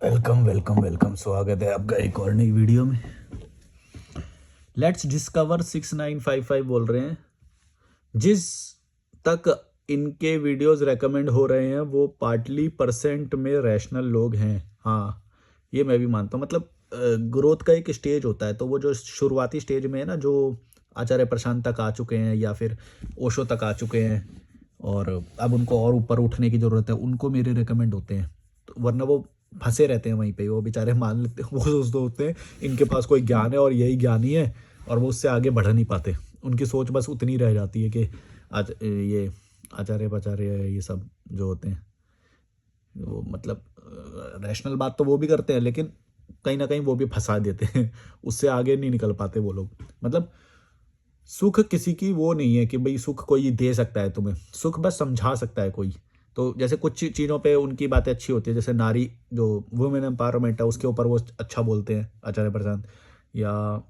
Welcome welcome welcome, स्वागत है आपका एक और नई वीडियो में। लेट्स डिस्कवर 6955 बोल रहे हैं। जिस तक इनके वीडियोस रेकमेंड हो रहे हैं वो पार्टली परसेंट में रैशनल लोग हैं। हाँ, ये मैं भी मानता हूँ। मतलब ग्रोथ का एक स्टेज होता है, तो वो जो शुरुआती स्टेज में है ना, जो आचार्य प्रशांत तक आ चुके हैं या फिर ओशो तक आ चुके हैं और अब उनको और ऊपर उठने की ज़रूरत है, उनको मेरे रेकमेंड होते हैं। तो वरना वो फंसे रहते हैं वहीं पे, वो बेचारे मान लेते हैं, वो सोचते होते हैं इनके पास कोई ज्ञान है और यही ज्ञानी है, और वो उससे आगे बढ़ नहीं पाते। उनकी सोच बस उतनी रह जाती है कि आज ये आचार्य पाचार्य ये सब जो होते हैं, वो मतलब रैशनल बात तो वो भी करते हैं, लेकिन कहीं ना कहीं वो भी फंसा देते हैं। उससे आगे नहीं निकल पाते वो लोग। मतलब सुख किसी की वो नहीं है कि भाई सुख कोई दे सकता है तुम्हें, सुख बस समझा सकता है कोई। तो जैसे कुछ चीज़ों पे उनकी बातें अच्छी होती है, जैसे नारी जो वुमेन एम्पावरमेंट है उसके ऊपर वो अच्छा बोलते हैं आचार्य प्रशांत, या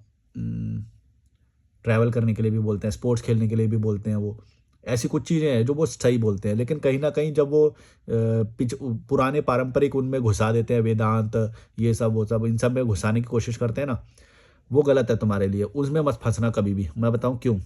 ट्रैवल करने के लिए भी बोलते हैं, स्पोर्ट्स खेलने के लिए भी बोलते हैं। वो ऐसी कुछ चीज़ें हैं जो वो सही बोलते हैं, लेकिन कहीं ना कहीं जब वो पुराने पारंपरिक उनमें घुसा देते हैं, वेदांत ये सब वो सब इन सब में घुसाने की कोशिश करते हैं ना, वो गलत है तुम्हारे लिए। उसमें मत फंसना कभी भी। मैं बताऊं क्यों।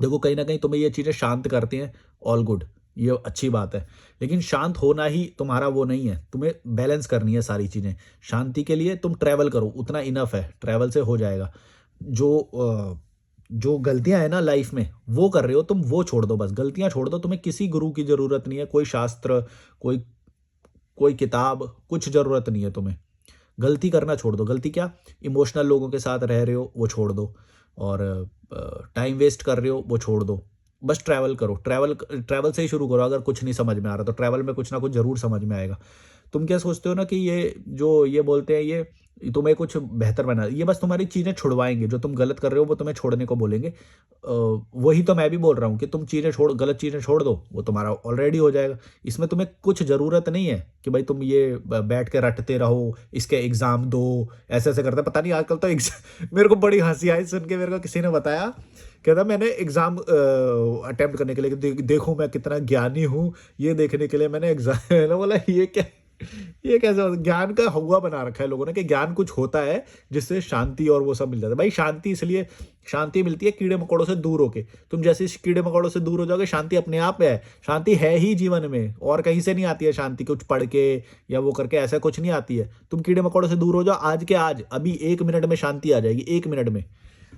देखो, कहीं ना कहीं तुम्हें ये चीज़ें शांत करती हैं, ऑल गुड, ये अच्छी बात है। लेकिन शांत होना ही तुम्हारा वो नहीं है, तुम्हें बैलेंस करनी है सारी चीज़ें। शांति के लिए तुम ट्रैवल करो, उतना इनफ है, ट्रैवल से हो जाएगा। जो गलतियां है ना लाइफ में वो कर रहे हो तुम, वो छोड़ दो, बस गलतियां छोड़ दो। तुम्हें किसी गुरु की जरूरत नहीं है, कोई शास्त्र, कोई कोई किताब, कुछ जरूरत नहीं है तुम्हें। गलती करना छोड़ दो। गलती क्या, इमोशनल लोगों के साथ रह रहे हो वो छोड़ दो, और टाइम वेस्ट कर रहे हो वो छोड़ दो। बस ट्रैवल करो। ट्रैवल ट्रैवल से ही शुरू करो। अगर कुछ नहीं समझ में आ रहा तो ट्रैवल में कुछ ना कुछ जरूर समझ में आएगा। तुम क्या सोचते हो ना कि ये जो ये बोलते हैं ये तुम्हें कुछ बेहतर बना, ये बस तुम्हारी चीज़ें छुड़वाएंगे। जो तुम गलत कर रहे हो वो तुम्हें छोड़ने को बोलेंगे। वही तो मैं भी बोल रहा हूँ कि तुम चीज़ें छोड़, गलत चीज़ें छोड़ दो, वो तुम्हारा ऑलरेडी हो जाएगा। इसमें तुम्हें कुछ ज़रूरत नहीं है कि भाई तुम ये बैठ के रटते रहो, इसके एग्ज़ाम दो, ऐसे ऐसे करते। पता नहीं आजकल तो मेरे को बड़ी हंसी आई सुन के। मेरे को किसी ने बताया, कहता मैंने एग्ज़ाम अटेम्प्ट करने के लिए देखो मैं कितना ज्ञानी हूँ, ये देखने के लिए मैंने एग्ज़ाम मैंने बोला ये क्या, ये कैसे ज्ञान का हवा बना रखा है लोगों ने कि ज्ञान कुछ होता है जिससे शांति और वो सब मिल जाता है। भाई शांति इसलिए शांति मिलती है कीड़े मकोड़ों से दूर होके। तुम जैसे इस कीड़े मकोड़ों से दूर हो जाओगे, शांति अपने आप है। शांति है ही जीवन में, और कहीं से नहीं आती है शांति, कुछ पढ़ के या वो करके ऐसा कुछ नहीं आती है। तुम कीड़े मकोड़ों से दूर हो जाओ आज के आज, अभी 1 मिनट में शांति आ जाएगी, 1 मिनट में।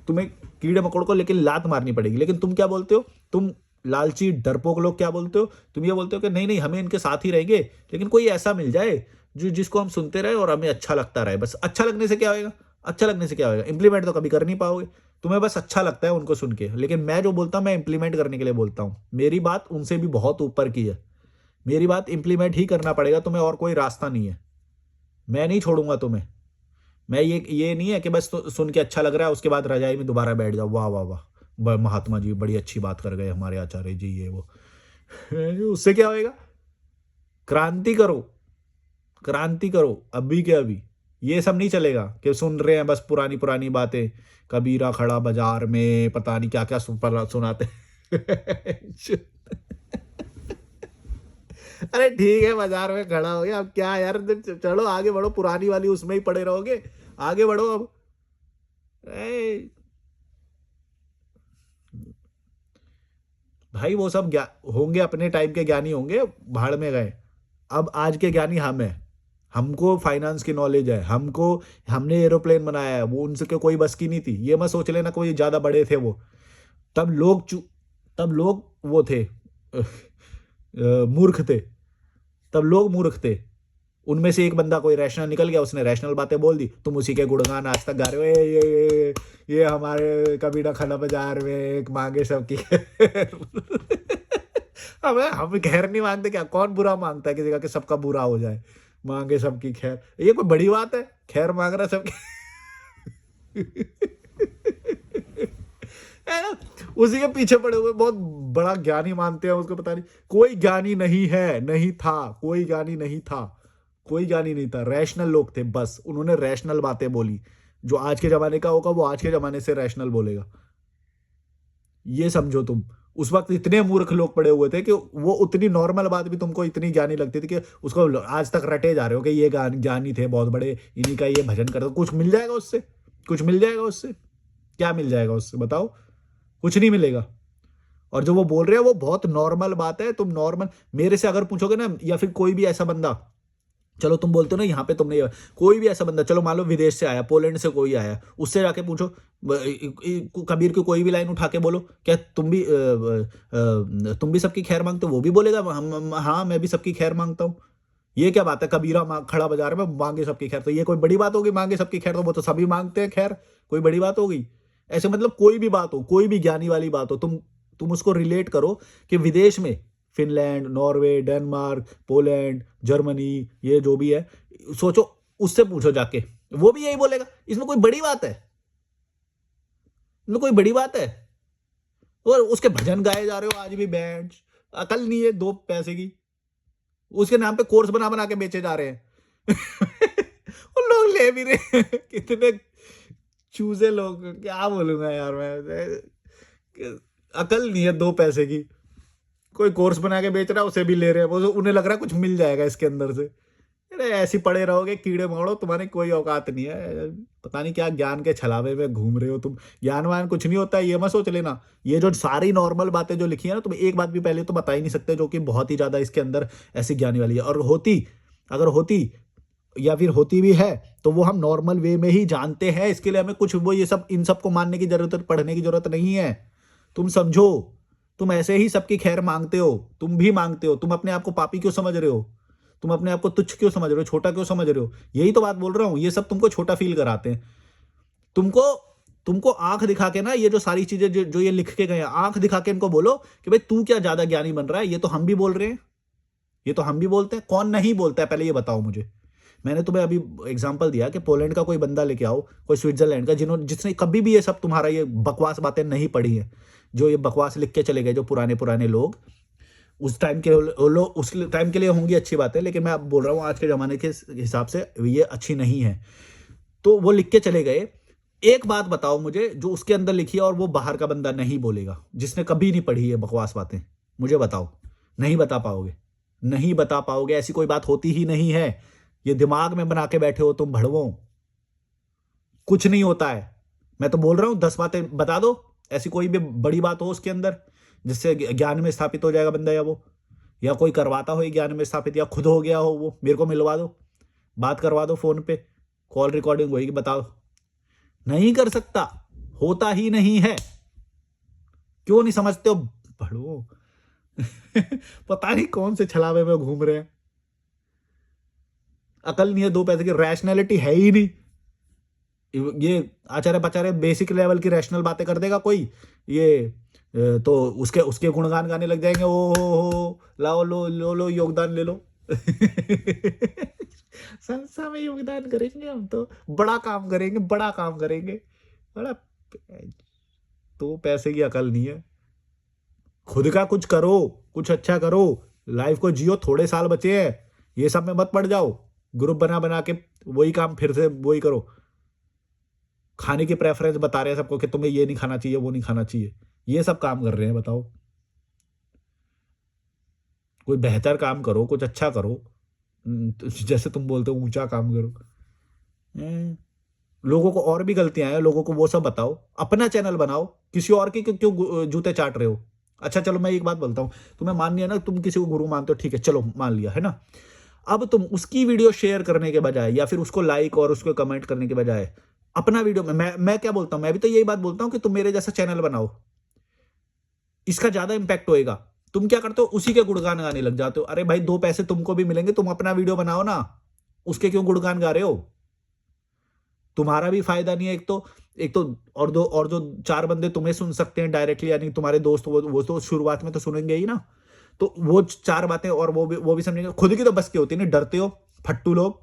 तुम्हें कीड़े मकोड़ को लेकिन लात मारनी पड़ेगी। लेकिन तुम क्या बोलते हो, तुम लालची डरपोक लोग क्या बोलते हो, तुम ये बोलते हो कि नहीं नहीं हमें इनके साथ ही रहेंगे, लेकिन कोई ऐसा मिल जाए जो जिसको हम सुनते रहे और हमें अच्छा लगता रहे। बस अच्छा लगने से क्या होएगा, अच्छा लगने से क्या होएगा, इंप्लीमेंट तो कभी कर नहीं पाओगे। तुम्हें बस अच्छा लगता है उनको सुन के, लेकिन मैं जो बोलता हूँ मैं इंप्लीमेंट करने के लिए बोलता हूँ। मेरी बात उनसे भी बहुत ऊपर की है। मेरी बात इंप्लीमेंट ही करना पड़ेगा तुम्हें, और कोई रास्ता नहीं है। मैं नहीं छोड़ूंगा तुम्हें। मैं ये नहीं है कि बस तो सुन के अच्छा लग रहा है उसके बाद रजाई में दोबारा बैठ जाओ, वाह वाह वाह, महात्मा जी बड़ी अच्छी बात कर गए हमारे आचार्य जी, ये वो। उससे क्या होएगा। क्रांति करो, क्रांति करो अभी के अभी। ये सब नहीं चलेगा कि सुन रहे हैं बस पुरानी पुरानी बातें। कबीरा खड़ा बाजार में, पता नहीं क्या क्या सुनाते। अरे ठीक है, बाजार में खड़ा हो गया, अब क्या यार, चलो आगे बढ़ो, पुरानी वाली उसमें ही पड़े रहोगे। आगे बढ़ो अब। ए, भाई वो सब होंगे अपने टाइम के ज्ञानी होंगे, भाड़ में गए। अब आज के ज्ञानी हम हैं। हमको फाइनेंस की नॉलेज है, हमको, हमने एरोप्लेन बनाया है, वो उनसे कोई बस की नहीं थी। ये मत सोच लेना कोई ज्यादा बड़े थे वो। तब लोग तब लोग वो थे, मूर्ख थे। तब लोग मूर्ख थे। उनमें से एक बंदा कोई रैशनल निकल गया, उसने रैशनल बातें बोल दी, तुम उसी के गुणगान आज तक गा रहे हो। ये हमारे कबीरा खड़ा बाजार में एक मांगे सबकी हमें हम खैर नहीं मांगते क्या, कौन बुरा मांगता है किसी का कि सबका बुरा हो जाए। मांगे सबकी खैर, ये कोई बड़ी बात है, खैर मांग रहा सबकी। है ना। उसी के पीछे पड़े हुए बहुत बड़ा ज्ञानी मानते हैं उसको, पता नहीं। कोई ज्ञानी नहीं है, नहीं था, कोई ज्ञानी नहीं था। कोई ज्ञानी नहीं था, रैशनल लोग थे बस। उन्होंने रैशनल बातें बोली। जो आज के जमाने का होगा वो आज के जमाने से रैशनल बोलेगा। ये समझो तुम। उस वक्त इतने मूर्ख लोग पड़े हुए थे कि वो उतनी नॉर्मल बात भी तुमको इतनी ज्ञानी लगती थी कि उसको आज तक रटे जा रहे हो कि ये ज्ञानी थे बहुत बड़े, इन्हीं का ये भजन करते। कुछ मिल जाएगा उससे? कुछ मिल जाएगा उससे? क्या मिल जाएगा उससे बताओ? कुछ नहीं मिलेगा। और जो वो बोल रहे हैं वो बहुत नॉर्मल बात है। तुम नॉर्मल मेरे से अगर पूछोगे ना, या फिर कोई भी ऐसा बंदा, चलो तुम बोलते हो ना यहाँ पे तुमने, कोई भी ऐसा बंदा, चलो मान लो विदेश से आया, पोलैंड से कोई आया, उससे जाके पूछो, कबीर की कोई भी लाइन उठा के बोलो, क्या तुम भी सबकी खैर मांगते हो? वो भी बोलेगा हाँ मैं भी सबकी खैर मांगता हूँ। ये क्या बात है? कबीरा खड़ा बाजार में मांगे सबकी खैर, तो ये कोई बड़ी बात होगी? मांगे सबकी खैर, तो वो तो सभी मांगते हैं खैर, कोई बड़ी बात होगी? ऐसे मतलब कोई भी बात हो, कोई भी ज्ञानी वाली बात हो, तुम उसको रिलेट करो कि विदेश में Finland, Norway, Denmark, Poland, Germany, ये जो भी है, सोचो, उससे पूछो जाके, वो भी यही बोलेगा। इसमें कोई बड़ी बात है? इसमें कोई बड़ी बात है? और उसके भजन गाए जा रहे हो आज भी, बैंड, अकल नहीं है 2 पैसे की, उसके नाम पे कोर्स बना बना के बेचे जा रहे हैं। उन लोग ले भी रहे हैं। कितने चूजे लोग, क्या बोलूंगा यार मैं, अकल नहीं है 2 पैसे की। कोई कोर्स बना के बेच रहा है, उसे भी ले रहे हैं, वो उन्हें लग रहा है कुछ मिल जाएगा इसके अंदर से। अरे ऐसे पड़े रहोगे कीड़े मकोड़ो, तुम्हारी कोई औकात नहीं है। पता नहीं क्या ज्ञान के छलावे में घूम रहे हो तुम। ज्ञान वान कुछ नहीं होता है, ये मत सोच लेना। ये जो सारी नॉर्मल बातें जो लिखी है ना, तुम एक बात भी पहले तो बता ही नहीं सकते जो कि बहुत ही ज्यादा इसके अंदर ऐसी ज्ञानी वाली है। और होती, अगर होती या फिर होती भी है, तो वो हम नॉर्मल वे में ही जानते हैं। इसके लिए हमें कुछ वो ये सब इन सब को मानने की जरूरत, पढ़ने की जरूरत नहीं है। तुम समझो, तुम ऐसे ही सबकी खैर मांगते हो, तुम भी मांगते हो। तुम अपने आप को पापी क्यों समझ रहे हो? तुम अपने आप को तुच्छ क्यों समझ रहे हो? छोटा क्यों समझ रहे हो? यही तो बात बोल रहा हूं, ये सब तुमको छोटा फील कराते हैं। तुमको तुमको आंख दिखा के ना, ये जो सारी चीजें जो ये लिख के गए हैं, आंख दिखा के इनको बोलो कि भाई तू क्या ज्यादा ज्ञानी बन रहा है। ये तो हम भी बोल रहे हैं, ये तो हम भी बोलते हैं। कौन नहीं बोलता है पहले ये बताओ मुझे। मैंने तुम्हें अभी एग्जांपल दिया कि पोलैंड का कोई बंदा लेके आओ, कोई स्विट्जरलैंड का, जिसने कभी भी ये सब तुम्हारा ये बकवास बातें नहीं पढ़ी है, जो ये बकवास लिख के चले गए जो पुराने पुराने लोग, उस टाइम के लोग उस टाइम के लिए होंगी अच्छी बात है, लेकिन मैं अब बोल रहा हूँ आज के ज़माने के हिसाब से ये अच्छी नहीं है। तो वो लिख के चले गए। एक बात बताओ मुझे जो उसके अंदर लिखी है और वो बाहर का बंदा नहीं बोलेगा, जिसने कभी नहीं पढ़ी है बकवास बातें, मुझे बताओ। नहीं बता पाओगे, नहीं बता पाओगे, ऐसी कोई बात होती ही नहीं है। ये दिमाग में बना के बैठे हो तुम भड़वों, कुछ नहीं होता है। मैं तो बोल रहा हूं 10 बातें बता दो, ऐसी कोई भी बड़ी बात हो उसके अंदर जिससे ज्ञान में स्थापित हो जाएगा बंदा, या वो, या कोई करवाता हो ये ज्ञान में स्थापित, या खुद हो गया हो वो, मेरे को मिलवा दो, बात करवा दो फोन पे, कॉल रिकॉर्डिंग होगी, बताओ। नहीं कर सकता, होता ही नहीं है। क्यों नहीं समझते हो भड़ो? पता नहीं कौन से छलावे में घूम रहे हैं। अकल नहीं है 2 पैसे की, रैशनैलिटी है ही नहीं। ये आचार्य पाचार्य बेसिक लेवल की रैशनल बातें कर देगा कोई, ये तो उसके उसके गुणगान गाने लग जाएंगे। ओ हो लाओ, लो लो लो योगदान ले लो। संस्था में योगदान करेंगे हम, तो बड़ा काम करेंगे, बड़ा काम करेंगे। बड़ा 2 पैसे की अकल नहीं है। खुद का कुछ करो, कुछ अच्छा करो, लाइफ को जियो, थोड़े साल बचे हैं, ये सब में मत पड़ जाओ। ग्रुप बना बना के वही काम फिर से वही करो। खाने की प्रेफरेंस बता रहे हैं सबको कि तुम्हें ये नहीं खाना चाहिए, वो नहीं खाना चाहिए, ये सब काम कर रहे हैं। बताओ, कोई बेहतर काम करो, कुछ अच्छा करो। तो जैसे तुम बोलते हो ऊंचा काम करो। लोगों को और भी गलतियां हैं, लोगों को वो सब बताओ, अपना चैनल बनाओ। किसी और के क्यों जूते चाट रहे हो? अच्छा चलो मैं एक बात बोलता हूँ, तुम्हें मान लिया ना, तुम किसी को गुरु मानते हो, ठीक है, चलो मान लिया है ना। अब तुम उसकी वीडियो शेयर करने के बजाय, या फिर उसको लाइक और उसको कमेंट करने के बजाय, अपना वीडियो में, मैं क्या बोलता हूं, मैं भी तो यही बात बोलता हूं कि तुम मेरे जैसा चैनल बनाओ, इसका ज्यादा इंपैक्ट होएगा। तुम क्या करते हो, उसी के गुणगान गाने लग जाते हो। अरे भाई 2 पैसे तुमको भी मिलेंगे, तुम अपना वीडियो बनाओ ना, उसके क्यों गुणगान गा रहे हो? तुम्हारा भी फायदा नहीं है एक तो और जो 4 बंदे तुम्हें सुन सकते हैं डायरेक्टली, यानी तुम्हारे दोस्त, वो तो शुरुआत में तो सुनेंगे ही ना। तो वो 4 बातें, और वो भी समझेंगे। खुद की तो बस की होती है, नहीं डरते हो फट्टू लोग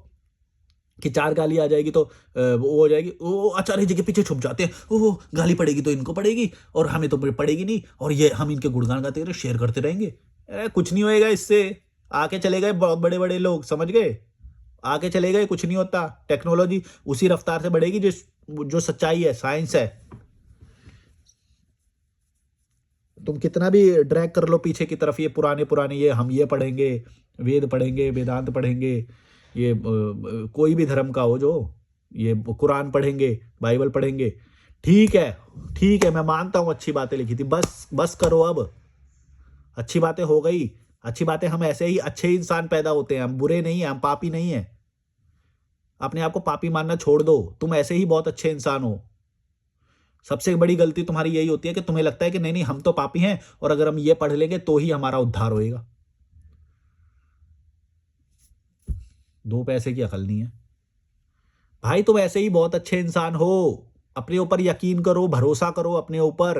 कि 4 गाली आ जाएगी तो वो हो जाएगी, वो आचार्य जी के पीछे छुप जाते हैं, वो गाली पड़ेगी तो इनको पड़ेगी और हमें तो पड़ेगी नहीं, और ये हम इनके गुणगान गाते रहे, शेयर करते रहेंगे। अरे कुछ नहीं होएगा इससे। आके चले गए बहुत बड़े बड़े लोग, समझ गए, आके चले गए, कुछ नहीं होता। टेक्नोलॉजी उसी रफ्तार से बढ़ेगी जो सच्चाई है, साइंस है। तुम कितना भी ड्रैग कर लो पीछे की तरफ, ये पुराने पुराने, ये हम ये पढ़ेंगे, वेद पढ़ेंगे, वेदांत पढ़ेंगे, ये कोई भी धर्म का हो जो, ये कुरान पढ़ेंगे, बाइबल पढ़ेंगे, ठीक है, ठीक है, मैं मानता हूं अच्छी बातें लिखी थी, बस बस करो अब, अच्छी बातें हो गई, अच्छी बातें, हम ऐसे ही अच्छे इंसान पैदा होते हैं, हम बुरे नहीं हैं, हम पापी नहीं हैं। अपने आप को पापी मानना छोड़ दो, तुम ऐसे ही बहुत अच्छे इंसान हो। सबसे बड़ी गलती तुम्हारी यही होती है कि तुम्हें लगता है कि नहीं नहीं हम तो पापी हैं, और अगर हम ये पढ़ लेंगे तो ही हमारा उद्धार होएगा। दो पैसे की अकल नहीं है भाई, तुम ऐसे ही बहुत अच्छे इंसान हो। अपने ऊपर यकीन करो, भरोसा करो अपने ऊपर,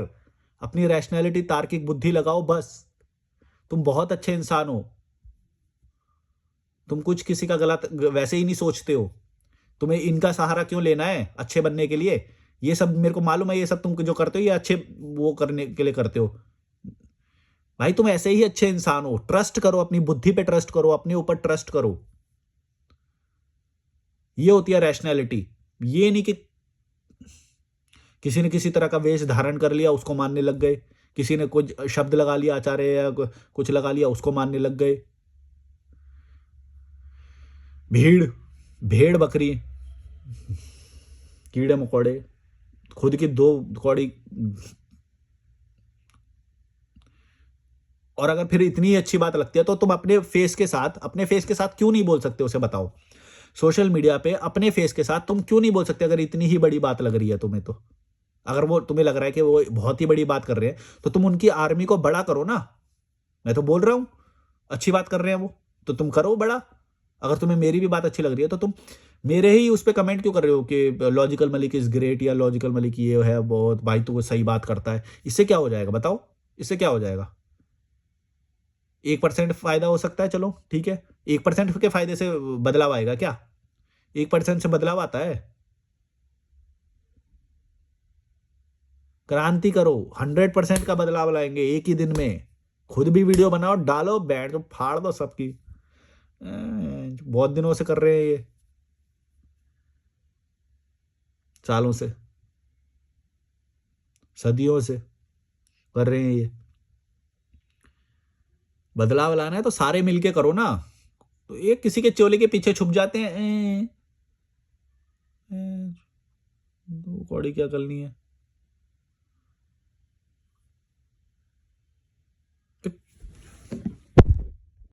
अपनी रैशनैलिटी, तार्किक बुद्धि लगाओ, बस तुम बहुत अच्छे इंसान हो। तुम कुछ किसी का गलत वैसे ही नहीं सोचते हो। तुम्हें इनका सहारा क्यों लेना है अच्छे बनने के लिए? ये सब मेरे को मालूम है, ये सब तुम जो करते हो ये अच्छे वो करने के लिए करते हो। भाई तुम ऐसे ही अच्छे इंसान हो, ट्रस्ट करो, अपनी बुद्धि पे ट्रस्ट करो, अपने ऊपर ट्रस्ट करो। ये होती है रैशनैलिटी। ये नहीं कि किसी ने किसी तरह का वेश धारण कर लिया उसको मानने लग गए, किसी ने कुछ शब्द लगा लिया आचार्य या कुछ लगा लिया उसको मानने लग गए। भीड़, भेड़ बकरी, कीड़े मकोड़े, खुद की दो कौड़ी। और अगर फिर इतनी अच्छी बात लगती है तो तुम अपने फेस के साथ, अपने फेस के साथ क्यों नहीं बोल सकते उसे बताओ? सोशल मीडिया पे अपने फेस के साथ तुम क्यों नहीं बोल सकते अगर इतनी ही बड़ी बात लग रही है तुम्हें तो? अगर वो तुम्हें लग रहा है कि वो बहुत ही बड़ी बात कर रहे हैं तो तुम उनकी आर्मी को बड़ा करो ना। मैं तो बोल रहा हूं अच्छी बात कर रहे हैं वो, तो तुम करो बड़ा। अगर तुम्हें मेरी भी बात अच्छी लग रही है तो तुम मेरे ही उस पर कमेंट क्यों कर रहे हो कि लॉजिकल मलिक इज ग्रेट, या लॉजिकल मलिक ये है बहुत भाई, तो वो सही बात करता है। इससे क्या हो जाएगा बताओ? इससे क्या हो जाएगा? 1% फायदा हो सकता है, चलो ठीक है, 1% के फायदे से बदलाव आएगा क्या? 1% से बदलाव आता है? क्रांति करो, 100% का बदलाव लाएंगे एक ही दिन में। खुद भी वीडियो बनाओ, डालो, बैठ तो फाड़ दो सबकी। बहुत दिनों से कर रहे हैं ये, सालों से, सदियों से कर रहे हैं ये। बदलाव लाना है तो सारे मिलके करो ना। तो एक किसी के चोले के पीछे छुप जाते हैं। दो कौड़ी क्या करनी है।